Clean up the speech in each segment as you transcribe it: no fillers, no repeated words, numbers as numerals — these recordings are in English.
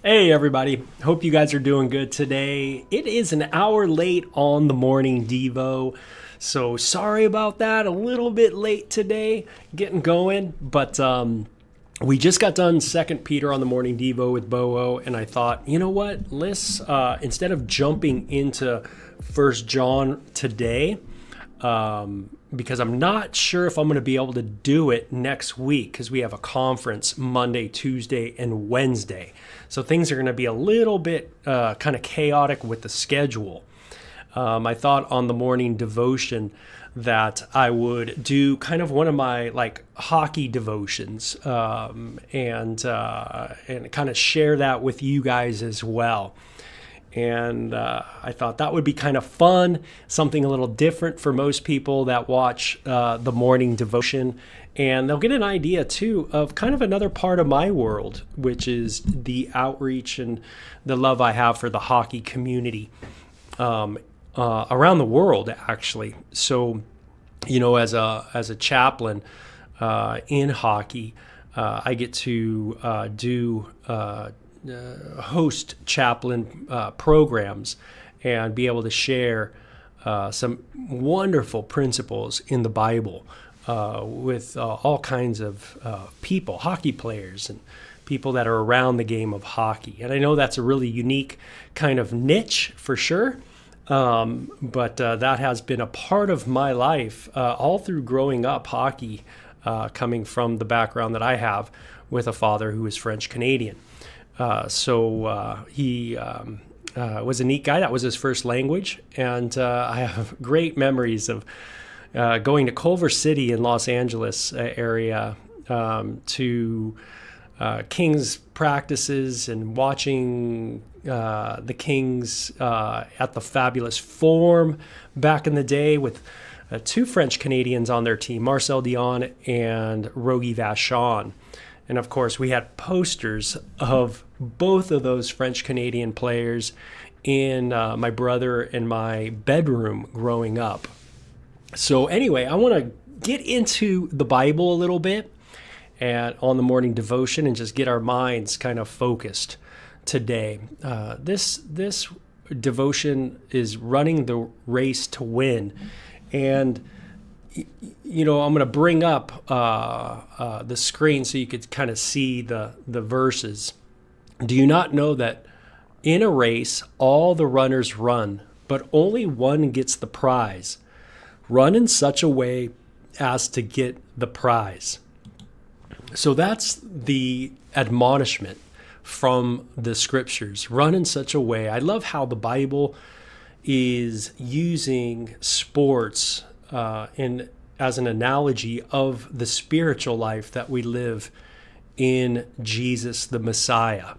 Hey, everybody. Hope you guys are doing good today. It is an hour late on the morning Devo. So sorry about that. A little bit late today getting going. But we just got done Second Peter on the morning Devo with Beau. And I thought, you know what? Let's, instead of jumping into First John today, because I'm not sure if I'm going to be able to do it next week because we have a conference Monday, Tuesday, and Wednesday. So things are going to be a little bit kind of chaotic with the schedule. I thought on the morning devotion that I would do kind of one of my like hockey devotions and kind of share that with you guys as well. And I thought that would be kind of fun, something a little different for most people that watch the morning devotion. And they'll get an idea, too, of kind of another part of my world, which is outreach and the love I have for the hockey community around the world, actually. So, you know, as a chaplain in hockey, I get to host chaplain programs and be able to share some wonderful principles in the Bible with all kinds of people, hockey players and people that are around the game of hockey. And I know that's a really unique kind of niche for sure, but that has been a part of my life all through growing up hockey, coming from the background that I have with a father who is French Canadian. So he was a neat guy. That was his first language. And I have great memories of going to Culver City in Los Angeles area to Kings practices and watching the Kings at the Fabulous Forum back in the day with two French Canadians on their team, Marcel Dion and Rogi Vachon. And of course, we had posters of both of those French Canadian players in my brother and my bedroom growing up. So anyway, I want to get into the Bible a little bit and on the morning devotion and just get our minds kind of focused today. This devotion is running the race to win. And you know, I'm going to bring up the screen so you could kind of see the verses. Do you not know that in a race, all the runners run, but only one gets the prize? Run in such a way as to get the prize. So that's the admonishment from the scriptures. Run in such a way. I love how the Bible is using sports as an analogy of the spiritual life that we live in Jesus the Messiah.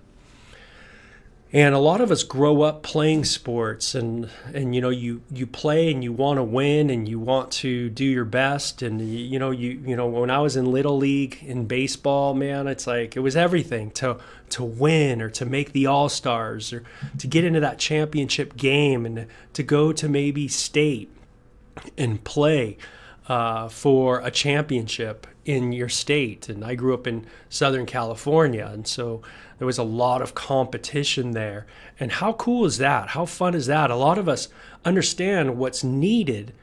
And a lot of us grow up playing sports and you know you play and you want to win and you want to do your best and you know when I was in Little League in baseball, man, it's like it was everything to win or to make the All-Stars or to get into that championship game and to go to maybe state and play for a championship in your state. And I grew up in Southern California, and so there was a lot of competition there. And how cool is that? How fun is that? A lot of us understand what's needed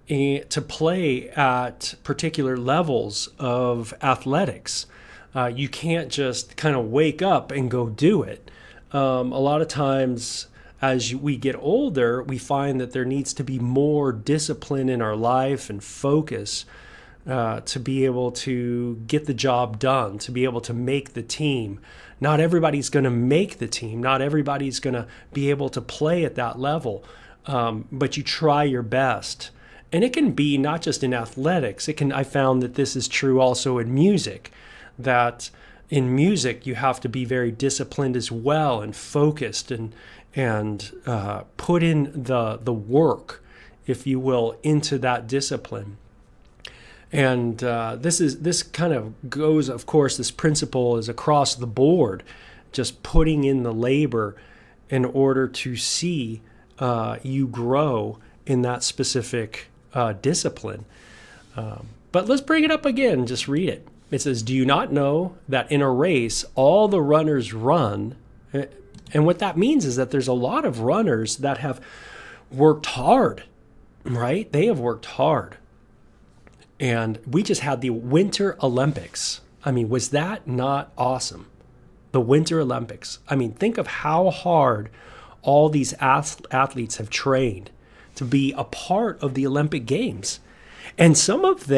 to play at particular levels of athletics. You can't just kind of wake up and go do it. A lot of times as we get older, we find that there needs to be more discipline in our life and focus to be able to get the job done, to be able to make the team. Not everybody's going to make the team. Not everybody's going to be able to play at that level, but you try your best. And it can be not just in athletics. I found that this is true also in music, that in music you have to be very disciplined as well and focused and put in the work, if you will, into that discipline. And this kind of goes, of course, this principle is across the board, just putting in the labor in order to see you grow in that specific discipline. But let's bring it up again. Just read it. It says, "Do you not know that in a race all the runners run, And what that means is that there's a lot of runners that have worked hard, right? They have worked hard. And we just had the Winter Olympics. I mean, was that not awesome? The Winter Olympics. I mean, think of how hard all these athletes have trained to be a part of the Olympic Games. And some of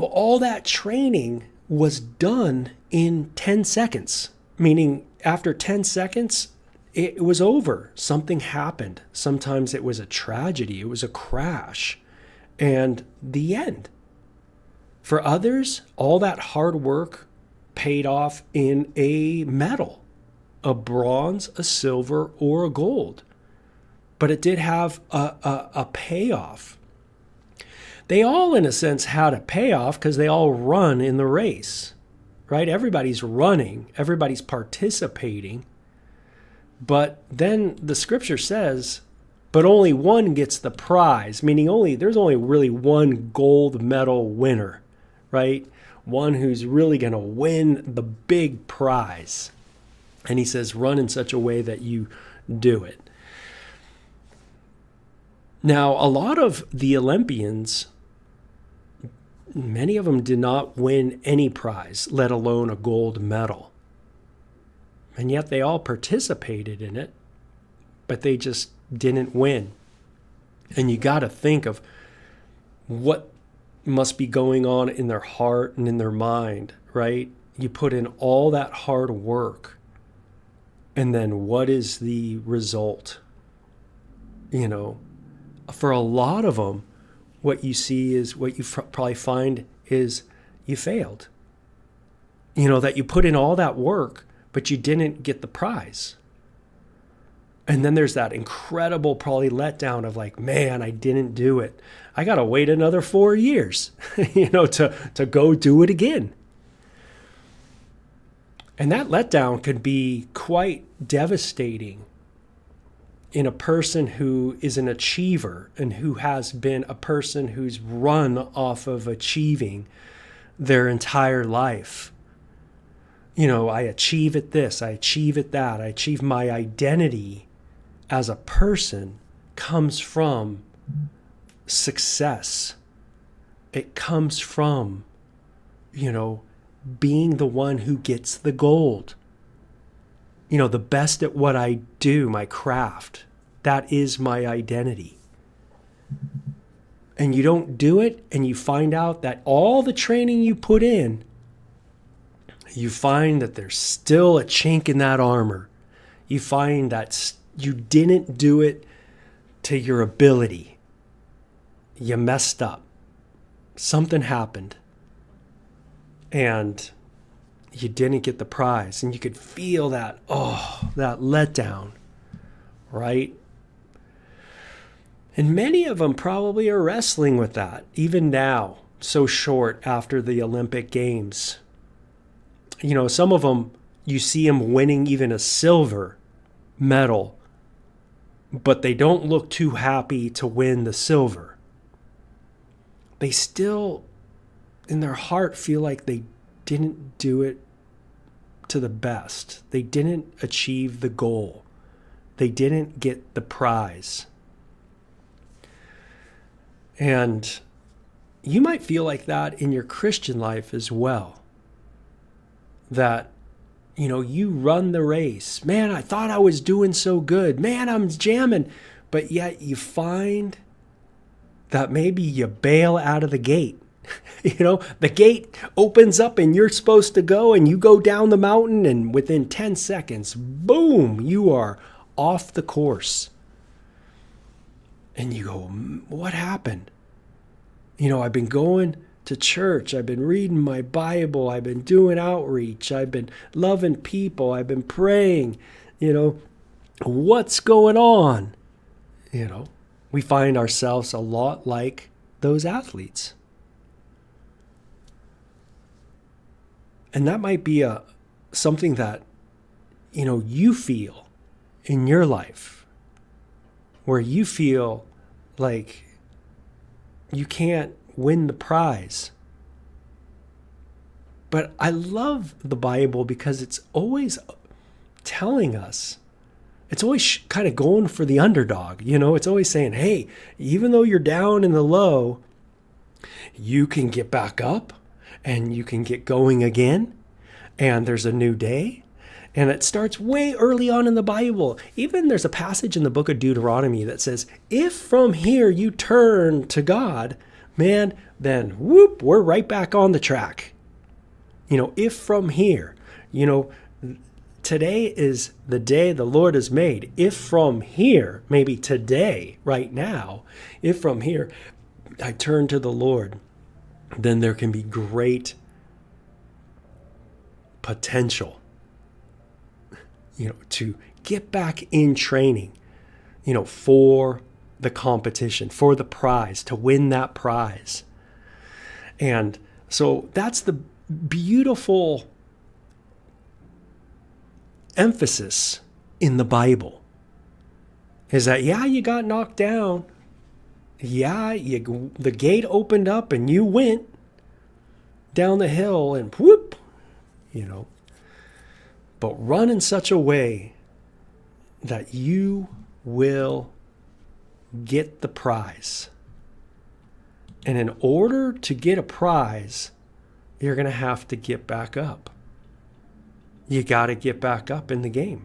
all that training was done in 10 seconds, meaning after 10 seconds, it was over. Something happened. Sometimes it was a tragedy. It was a crash. And the end. For others, all that hard work paid off in a medal, a bronze, a silver, or a gold. But it did have a payoff. They all, in a sense, had a payoff because they all run in the race, right? Everybody's running, everybody's participating. But then the scripture says, but only one gets the prize, meaning there's only really one gold medal winner, right? One who's really going to win the big prize. And he says, run in such a way that you do it. Now, a lot of the Olympians, many of them did not win any prize, let alone a gold medal. And yet they all participated in it, but they just didn't win. And you got to think of what must be going on in their heart and in their mind, right? You put in all that hard work, and then what is the result? For a lot of them, what you see is, what you probably find is you failed. That you put in all that work, but you didn't get the prize. And then there's that incredible probably letdown of like, man, I didn't do it. I got to wait another 4 years, to go do it again. And that letdown could be quite devastating in a person who is an achiever and who has been a person who's run off of achieving their entire life. I achieve at this, I achieve at that, I achieve my identity as a person comes from success. It comes from, being the one who gets the gold. The best at what I do, my craft, that is my identity. And you don't do it, and you find out that all the training you put in, you find that there's still a chink in that armor. You find that you didn't do it to your ability. You messed up. Something happened. And you didn't get the prize. And you could feel that letdown, right? And many of them probably are wrestling with that, even now, so short after the Olympic Games. Some of them, you see them winning even a silver medal, but they don't look too happy to win the silver. They still, in their heart, feel like they didn't do it to the best. They didn't achieve the goal. They didn't get the prize. And you might feel like that in your Christian life as well. That, you run the race. Man, I thought I was doing so good. Man, I'm jamming. But yet you find that maybe you bail out of the gate. The gate opens up and you're supposed to go, and you go down the mountain, and within 10 seconds, boom, you are off the course. And you go, what happened? I've been going to church. I've been reading my Bible. I've been doing outreach. I've been loving people. I've been praying. What's going on? We find ourselves a lot like those athletes. And that might be something that, you feel in your life, where you feel like you can't win the prize. But I love the Bible because it's always telling us, it's always kind of going for the underdog. It's always saying, hey, even though you're down in the low, you can get back up and you can get going again. And there's a new day. And it starts way early on in the Bible. Even there's a passage in the book of Deuteronomy that says, if from here you turn to God, man, then whoop, we're right back on the track. If from here, today is the day the Lord has made. If from here, maybe today, right now, if from here I turn to the Lord, then there can be great potential, to get back in training, for the competition, for the prize, to win that prize. And so that's the beautiful emphasis in the Bible, is that, yeah, you got knocked down. Yeah, the gate opened up and you went down the hill and whoop, but run in such a way that you will get the prize. And in order to get a prize, you're going to have to get back up. You got to get back up in the game.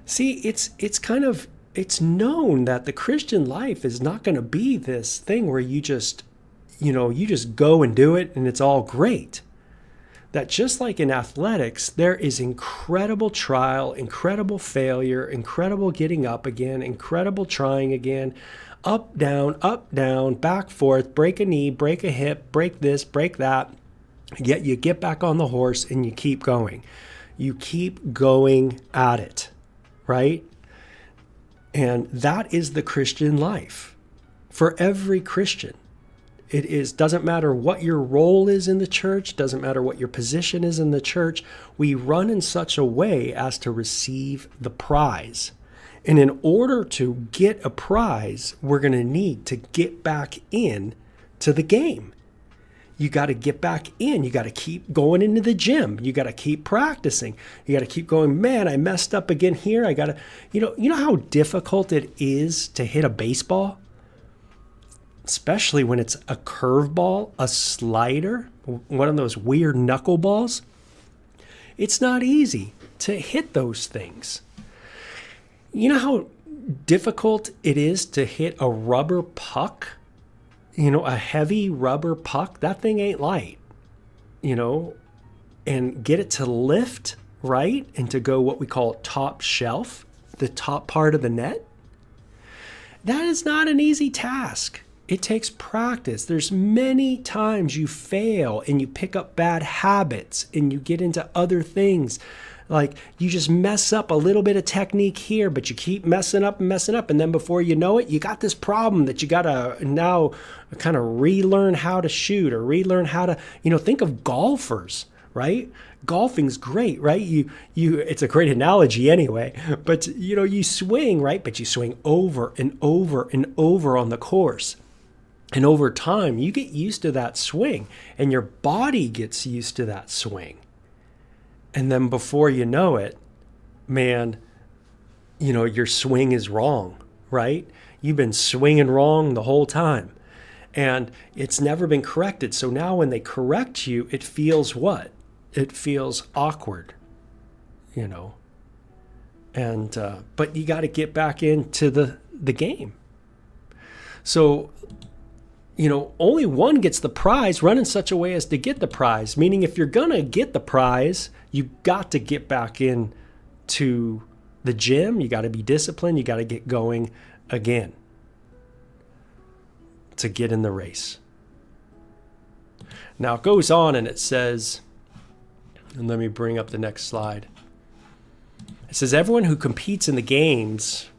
See, it's known that the Christian life is not going to be this thing where you just go and do it and it's all great. That just like in athletics, there is incredible trial, incredible failure, incredible getting up again, incredible trying again, up, down, back, forth, break a knee, break a hip, break this, break that. Yet you get back on the horse and you keep going. You keep going at it, right? And that is the Christian life for every Christian. It doesn't matter what your role is in the church, doesn't matter what your position is in the church. We run in such a way as to receive the prize. And in order to get a prize, we're going to need to get back in to the game. You got to get back in. You got to keep going into the gym. You got to keep practicing. You got to keep going, man, I messed up again here. I got to, you know how difficult it is to hit a baseball? Especially when it's a curveball, a slider, one of those weird knuckleballs. It's not easy to hit those things. You know how difficult it is to hit a rubber puck? A heavy rubber puck? That thing ain't light, and get it to lift, right? And to go what we call top shelf, the top part of the net. That is not an easy task. It takes practice. There's many times you fail and you pick up bad habits and you get into other things. Like you just mess up a little bit of technique here, but you keep messing up. And then before you know it, you got this problem that you got to now kind of relearn how to shoot or relearn how to, think of golfers, right? Golfing's great, right? It's a great analogy anyway, but you swing, right? But you swing over and over and over on the course. And over time, you get used to that swing and your body gets used to that swing. And then before you know it, man, your swing is wrong, right? You've been swinging wrong the whole time and it's never been corrected. So now when they correct you, it feels what? It feels awkward, and, but you got to get back into the game. So, only one gets the prize. Run in such a way as to get the prize. Meaning if you're going to get the prize, you got to get back in to the gym. You got to be disciplined. You got to get going again to get in the race. Now it goes on and it says, and let me bring up the next slide. It says, everyone who competes in the games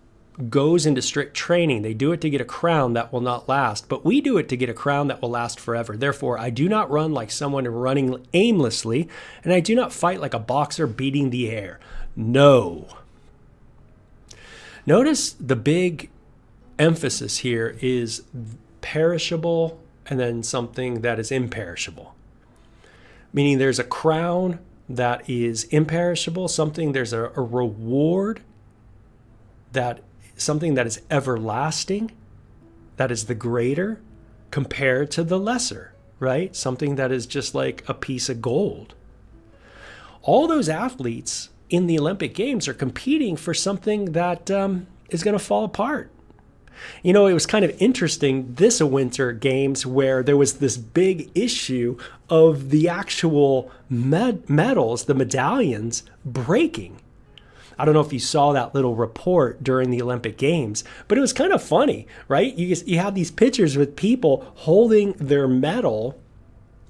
goes into strict training. They do it to get a crown that will not last, but we do it to get a crown that will last forever. Therefore, I do not run like someone running aimlessly, and I do not fight like a boxer beating the air. No. Notice the big emphasis here is perishable and then something that is imperishable. Meaning there's a crown that is imperishable, there's a reward, that something that is everlasting, that is the greater compared to the lesser, right? Something that is just like a piece of gold. All those athletes in the Olympic Games are competing for something that is going to fall apart. You know, it was kind of interesting this Winter Games where there was this big issue of the actual medals, the medallions, breaking. I don't know if you saw that little report during the Olympic Games, but it was kind of funny, right? You have these pictures with people holding their medal,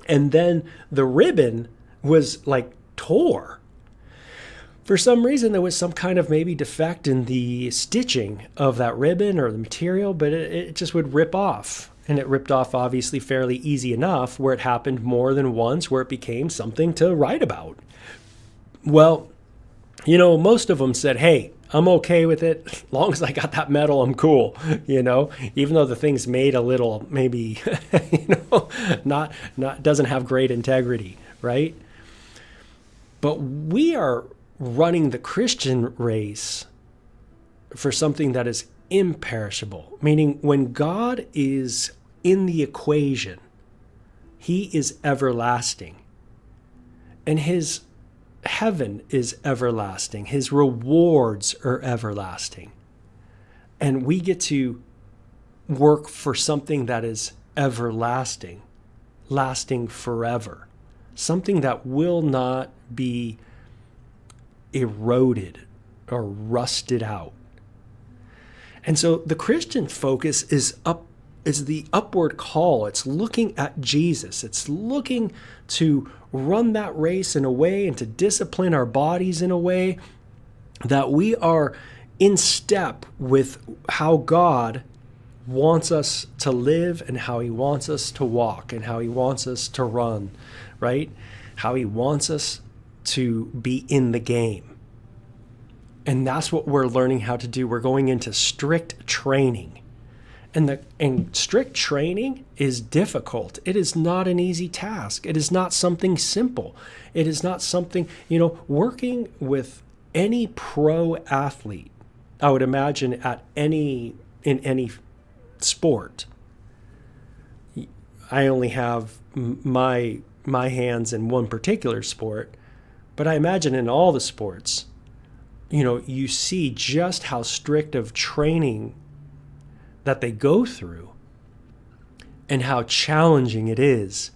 and then the ribbon was like tore. For some reason, there was some kind of maybe defect in the stitching of that ribbon or the material, but it just would rip off. And it ripped off obviously fairly easy enough where it happened more than once, where it became something to write about. Well, you know, most of them said, hey, I'm okay with it. As long as I got that medal, I'm cool. You know, even though the thing's made a little, maybe, not doesn't have great integrity, right? But we are running the Christian race for something that is imperishable, meaning when God is in the equation, he is everlasting, and his heaven is everlasting. His rewards are everlasting. And we get to work for something that is everlasting, lasting forever, something that will not be eroded or rusted out. And so the Christian focus is the upward call. It's looking at Jesus. It's looking to run that race in a way and to discipline our bodies in a way that we are in step with how God wants us to live and how he wants us to walk and how he wants us to run, right? How he wants us to be in the game. And that's what we're learning how to do. We're going into strict training. And strict training is difficult. It is not an easy task. It is not something simple. It is not something, working with any pro athlete, I would imagine in any sport. I only have my hands in one particular sport, but I imagine in all the sports, you see just how strict of training that they go through and how challenging it is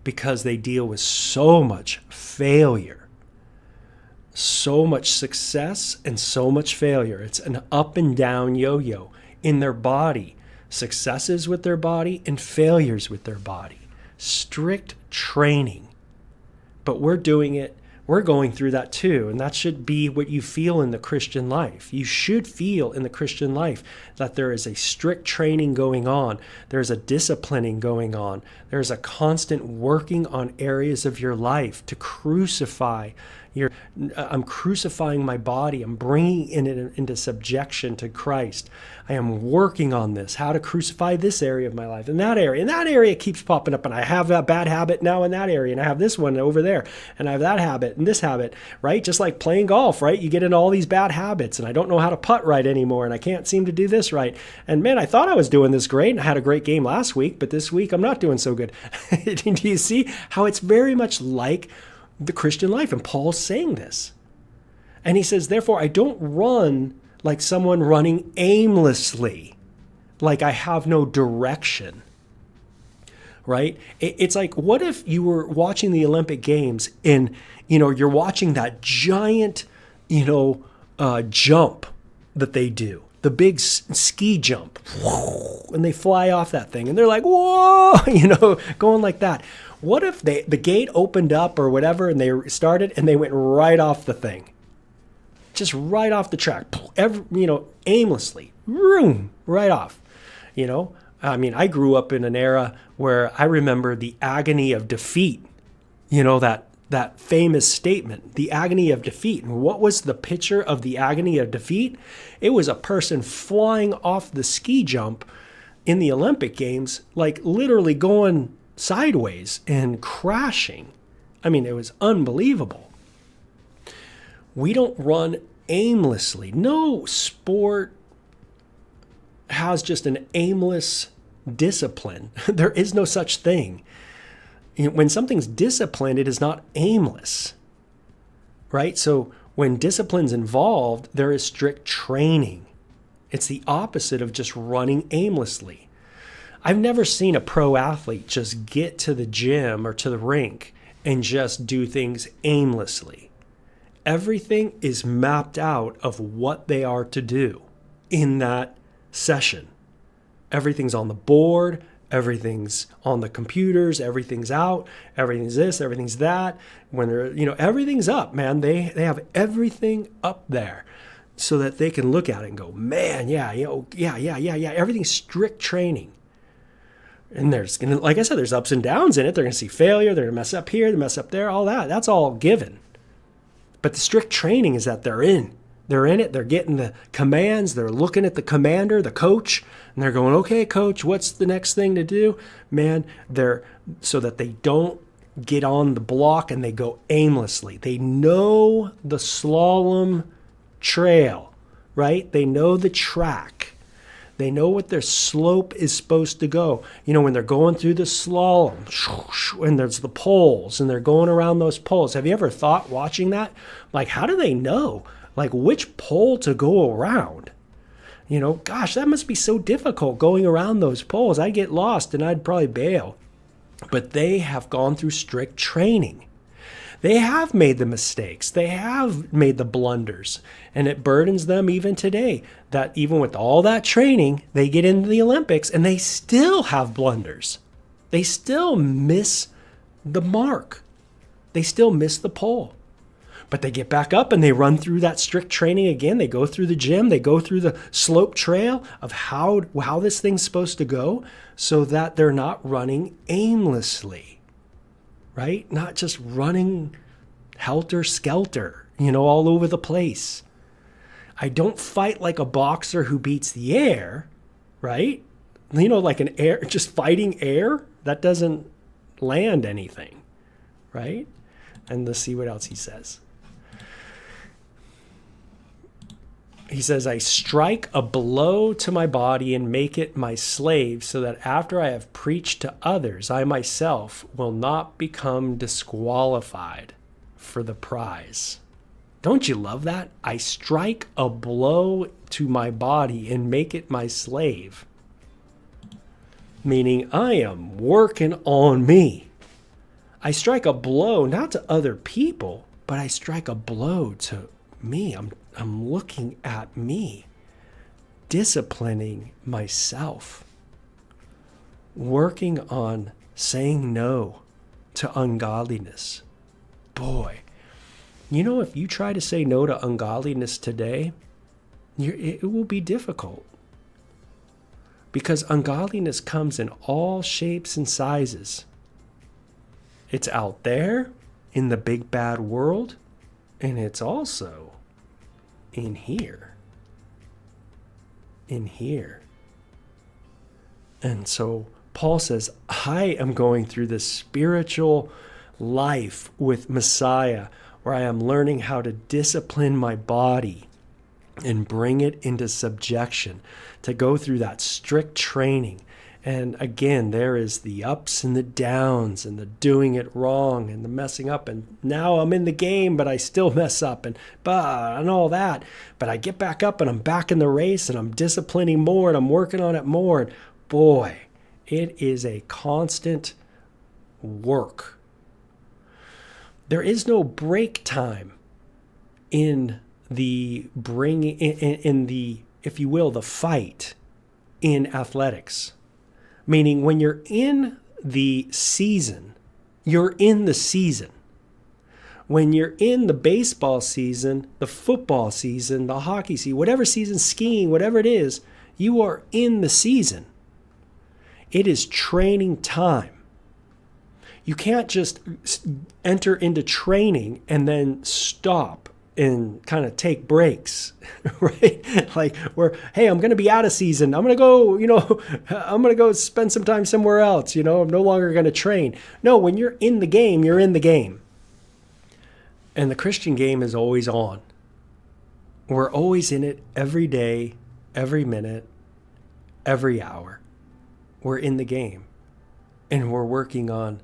because they deal with so much failure, so much success and so much failure. It's an up and down yo-yo in their body, successes with their body and failures with their body. Strict training. But we're doing it. We're going through that too, and that should be what you feel in the Christian life. You should feel in the Christian life that there is a strict training going on. There's a disciplining going on. There's a constant working on areas of your life to crucify I'm crucifying my body. I'm bringing it into subjection to Christ. I am working on this, how to crucify this area of my life. In that area it keeps popping up, and I have that bad habit now in that area, and I have this one over there, and I have that habit and this habit, right? Just like playing golf, right? You get into all these bad habits, and I don't know how to putt right anymore, and I can't seem to do this right. And man, I thought I was doing this great, and I had a great game last week, but this week I'm not doing so good. Do you see how it's very much like the Christian life? And Paul's saying this. And he says, therefore, I don't run like someone running aimlessly, like I have no direction, right? It's like, what if you were watching the Olympic Games and, you're watching that giant, jump that they do, the big ski jump, and they fly off that thing, and they're like, whoa, going like that. What if the gate opened up or whatever, and they started, and they went right off the thing, just right off the track, aimlessly, right off. I grew up in an era where I remember the agony of defeat. That famous statement, the agony of defeat. And what was the picture of the agony of defeat? It was a person flying off the ski jump in the Olympic Games, like literally going sideways and crashing. It was unbelievable. We don't run aimlessly. No sport has just an aimless discipline. There is no such thing. When something's disciplined, it is not aimless, right? So when discipline's involved, there is strict training. It's the opposite of just running aimlessly. I've never seen a pro athlete just get to the gym or to the rink and just do things aimlessly. Everything is mapped out of what they are to do in that session. Everything's on the board, everything's on the computers, everything's out, everything's this, everything's that. When they're, everything's up, man. They have everything up there so that they can look at it and go, man, yeah. Everything's strict training. And there's, like I said, there's ups and downs in it. They're going to see failure. They're going to mess up here, they mess up there, all that. That's all given. But the strict training is that they're in. They're in it. They're getting the commands. They're looking at the commander, the coach, and they're going, okay, coach, what's the next thing to do? Man, they're so that they don't get on the block and they go aimlessly. They know the slalom trail, right? They know the track. They know what their slope is supposed to go. When they're going through the slalom, and there's the poles, and they're going around those poles. Have you ever thought watching that? Like, how do they know? Like, which pole to go around? Gosh, that must be so difficult going around those poles. I'd get lost and I'd probably bail. But they have gone through strict training. They have made the mistakes. They have made the blunders. And it burdens them even today that even with all that training, they get into the Olympics and they still have blunders. They still miss the mark. They still miss the pole. But they get back up and they run through that strict training again. They go through the gym. They go through the slope trail of how this thing's supposed to go so that they're not running aimlessly, right? Not just running helter-skelter, all over the place. I don't fight like a boxer who beats the air, right? Like an air, just fighting air, that doesn't land anything, right? And let's see what else he says. He says, I strike a blow to my body and make it my slave so that after I have preached to others, I myself will not become disqualified for the prize. Don't you love that? I strike a blow to my body and make it my slave. Meaning I am working on me. I strike a blow not to other people, but I strike a blow to me. I'm looking at me, disciplining myself, working on saying no to ungodliness. Boy, if you try to say no to ungodliness today, it will be difficult. Because ungodliness comes in all shapes and sizes. It's out there in the big bad world, and it's also in here. And so Paul says, I am going through this spiritual life with Messiah where I am learning how to discipline my body and bring it into subjection, to go through that strict training. And again, there is the ups and the downs and the doing it wrong and the messing up. And now I'm in the game, but I still mess up and all that. But I get back up and I'm back in the race and I'm disciplining more and I'm working on it more. And boy, it is a constant work. There is no break time in the if you will, the fight in athletics. Meaning when you're in the season, you're in the season. When you're in the baseball season, the football season, the hockey season, whatever season, skiing, whatever it is, you are in the season. It is training time. You can't just enter into training and then stop and kind of take breaks, right? Like hey, I'm going to be out of season. I'm going to go, I'm going to go spend some time somewhere else. I'm no longer going to train. No, when you're in the game, you're in the game. And the Christian game is always on. We're always in it every day, every minute, every hour. We're in the game. And we're working on,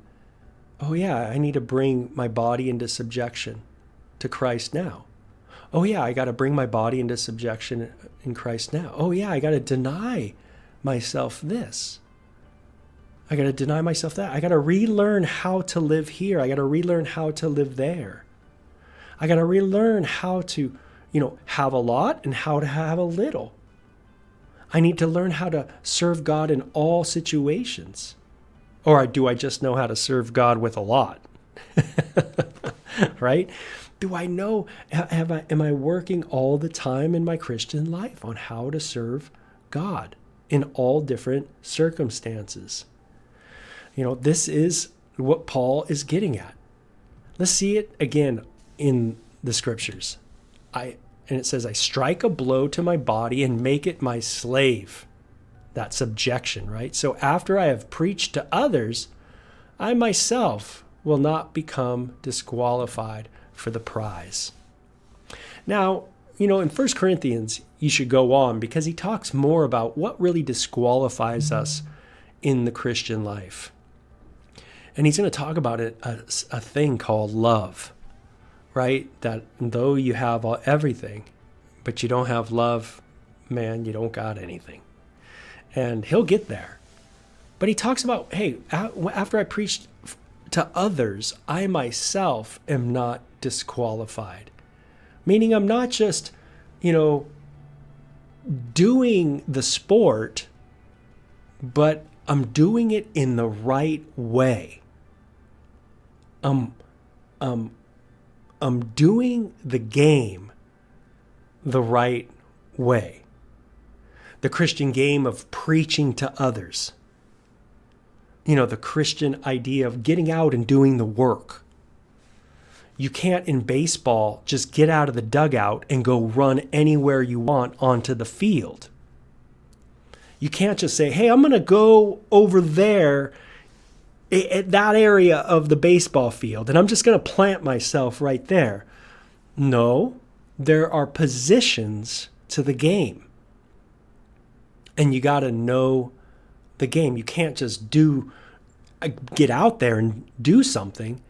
oh yeah, I need to bring my body into subjection to Christ now. Oh yeah, I got to bring my body into subjection in Christ now. Oh yeah, I got to deny myself this. I got to deny myself that. I got to relearn how to live here. I got to relearn how to live there. I got to relearn how to, have a lot and how to have a little. I need to learn how to serve God in all situations. Or do I just know how to serve God with a lot? Right? Do I know, am I working all the time in my Christian life on how to serve God in all different circumstances? This is what Paul is getting at. Let's see it again in the scriptures. And it says, I strike a blow to my body and make it my slave. That subjection, right? So after I have preached to others, I myself will not become disqualified for the prize. Now, in 1 Corinthians, you should go on because he talks more about what really disqualifies us in the Christian life. And he's going to talk about a thing called love, right? That though you have everything, but you don't have love, man, you don't got anything. And he'll get there. But he talks about, hey, after I preached to others, I myself am not disqualified. Meaning I'm not just, doing the sport, but I'm doing it in the right way. I'm doing the game the right way. The Christian game of preaching to others. The Christian idea of getting out and doing the work. You can't in baseball just get out of the dugout and go run anywhere you want onto the field. You can't just say, hey, I'm going to go over there at that area of the baseball field and I'm just going to plant myself right there. No, there are positions to the game. And you got to know the game. You can't just get out there and do something,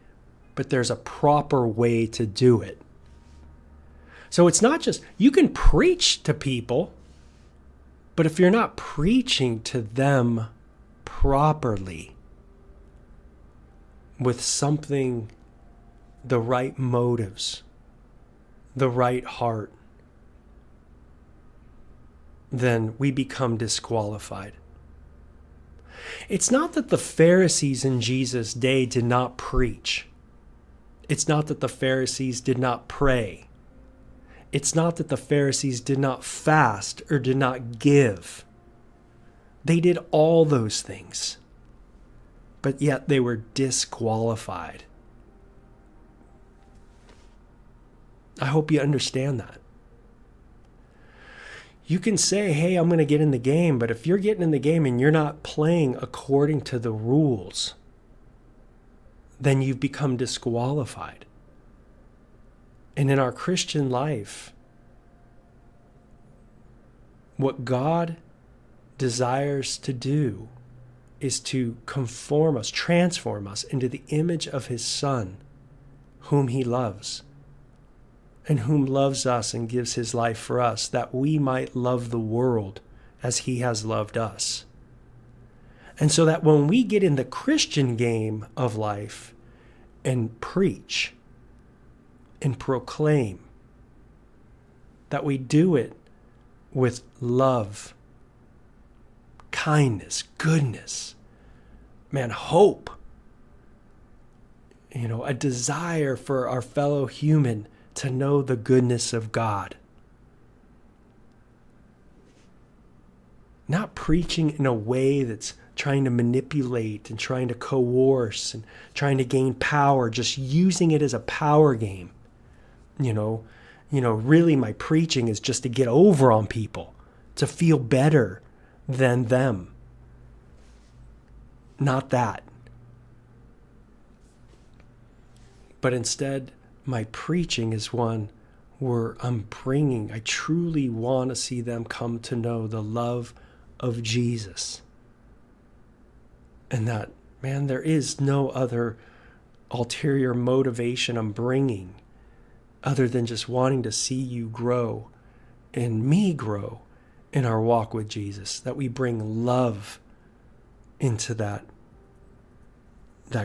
but there's a proper way to do it. So it's not just, you can preach to people, but if you're not preaching to them properly with something, the right motives, the right heart, then we become disqualified. It's not that the Pharisees in Jesus' day did not preach. It's not that the Pharisees did not pray. It's not that the Pharisees did not fast or did not give. They did all those things, but yet they were disqualified. I hope you understand that. You can say, hey, I'm going to get in the game, but if you're getting in the game and you're not playing according to the rules, then you've become disqualified. And in our Christian life, what God desires to do is to conform us, transform us into the image of his Son, whom he loves, and whom loves us and gives his life for us, that we might love the world as he has loved us. And so that when we get in the Christian game of life and preach and proclaim, that we do it with love, kindness, goodness, hope, a desire for our fellow human to know the goodness of God. Not preaching in a way that's trying to manipulate and trying to coerce and trying to gain power, just using it as a power game. Really my preaching is just to get over on people, to feel better than them. Not that. But instead, my preaching is one where I truly want to see them come to know the love of Jesus. And that, man, there is no other ulterior motivation I'm bringing other than just wanting to see you grow and me grow in our walk with Jesus, that we bring love into that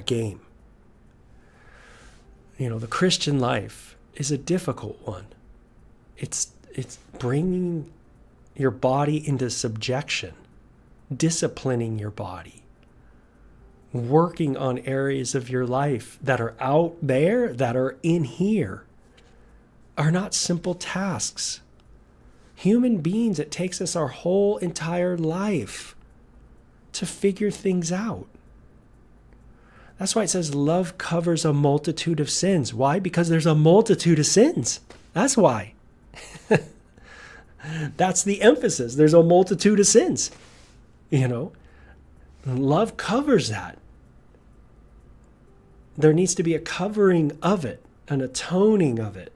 game. The Christian life is a difficult one. It's bringing your body into subjection, disciplining your body, working on areas of your life that are out there, that are in here, are not simple tasks. Human beings, it takes us our whole entire life to figure things out. That's why it says love covers a multitude of sins. Why? Because there's a multitude of sins. That's why. That's the emphasis. There's a multitude of sins. Love covers that. There needs to be a covering of it, an atoning of it.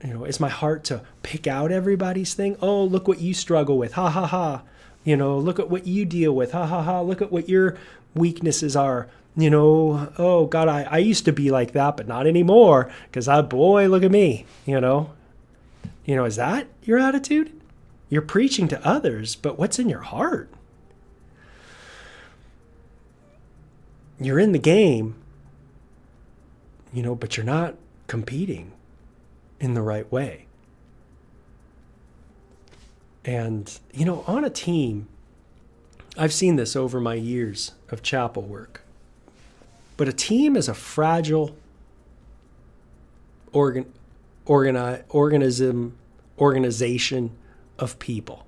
Is my heart to pick out everybody's thing? Oh, look what you struggle with. Ha, ha, ha. Look at what you deal with. Ha, ha, ha. Look at what your weaknesses are. Oh, God, I used to be like that, but not anymore. Because, boy, look at me. Is that your attitude? You're preaching to others, but what's in your heart? You're in the game, but you're not competing in the right way. And, on a team, I've seen this over my years of chapel work, but a team is a fragile organization of people.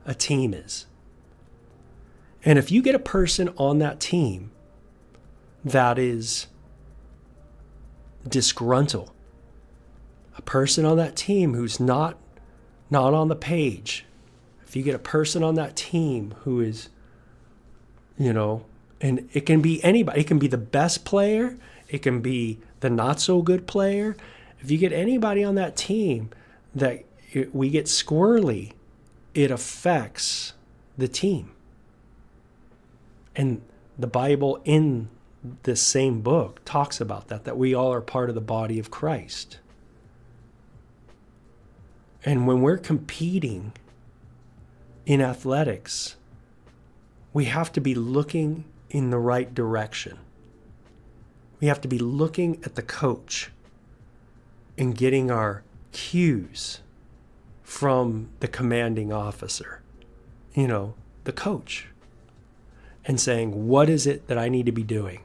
A team is. And if you get a person on that team that is disgruntled, a person on that team who's not on the page, if you get a person on that team who is, and it can be anybody, it can be the best player, it can be the not so good player. If you get anybody on that team that we get squirrely, it affects the team. And the Bible in this same book talks about that we all are part of the body of Christ. And when we're competing in athletics, we have to be looking in the right direction. We have to be looking at the coach and getting our cues from the commanding officer, the coach, and saying, what is it that I need to be doing?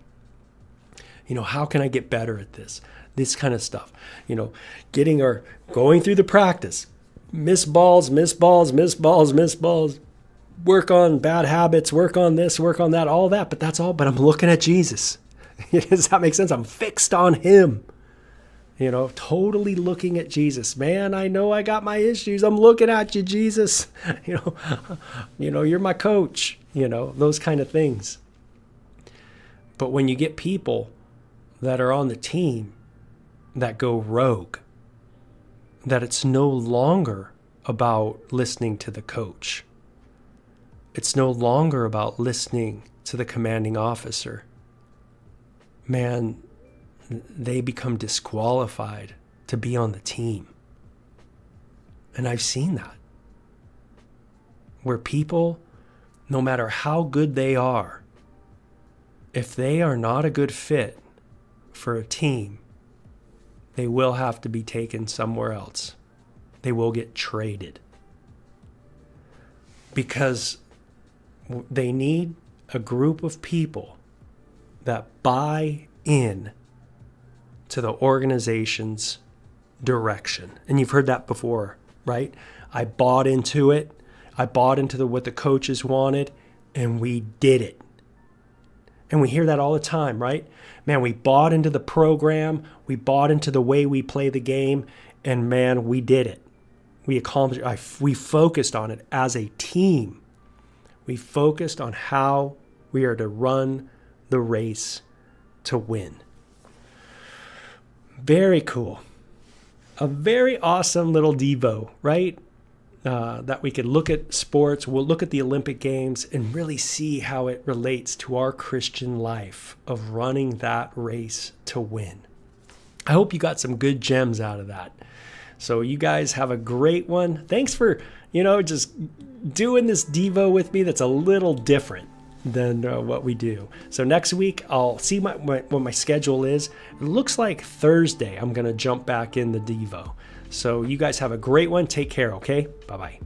How can I get better at this? This kind of stuff, going through the practice, miss balls, work on bad habits, work on this, work on that, all that, but that's all. But I'm looking at Jesus. Does that make sense? I'm fixed on him, totally looking at Jesus. Man, I know I got my issues. I'm looking at you, Jesus. You're my coach, those kind of things. But when you get people that are on the team that go rogue, that it's no longer about listening to the coach. It's no longer about listening to the commanding officer. Man, they become disqualified to be on the team. And I've seen that. Where people, no matter how good they are, if they are not a good fit for a team, they will have to be taken somewhere else. They will get traded. Because they need a group of people that buy in to the organization's direction. And you've heard that before, right? I bought into it. I bought into what the coaches wanted, and we did it. And we hear that all the time, right? Man, we bought into the program. We bought into the way we play the game. And man, we did it. We accomplished it. We focused on it as a team. We focused on how we are to run the race to win. Very cool. A very awesome little Devo, right? That we could look at sports, we'll look at the Olympic Games and really see how it relates to our Christian life of running that race to win. I hope you got some good gems out of that. So you guys have a great one. Thanks for, just doing this Devo with me that's a little different than what we do. So next week, I'll see what my schedule is. It looks like Thursday, I'm going to jump back in the Devo. So you guys have a great one. Take care, okay? Bye-bye.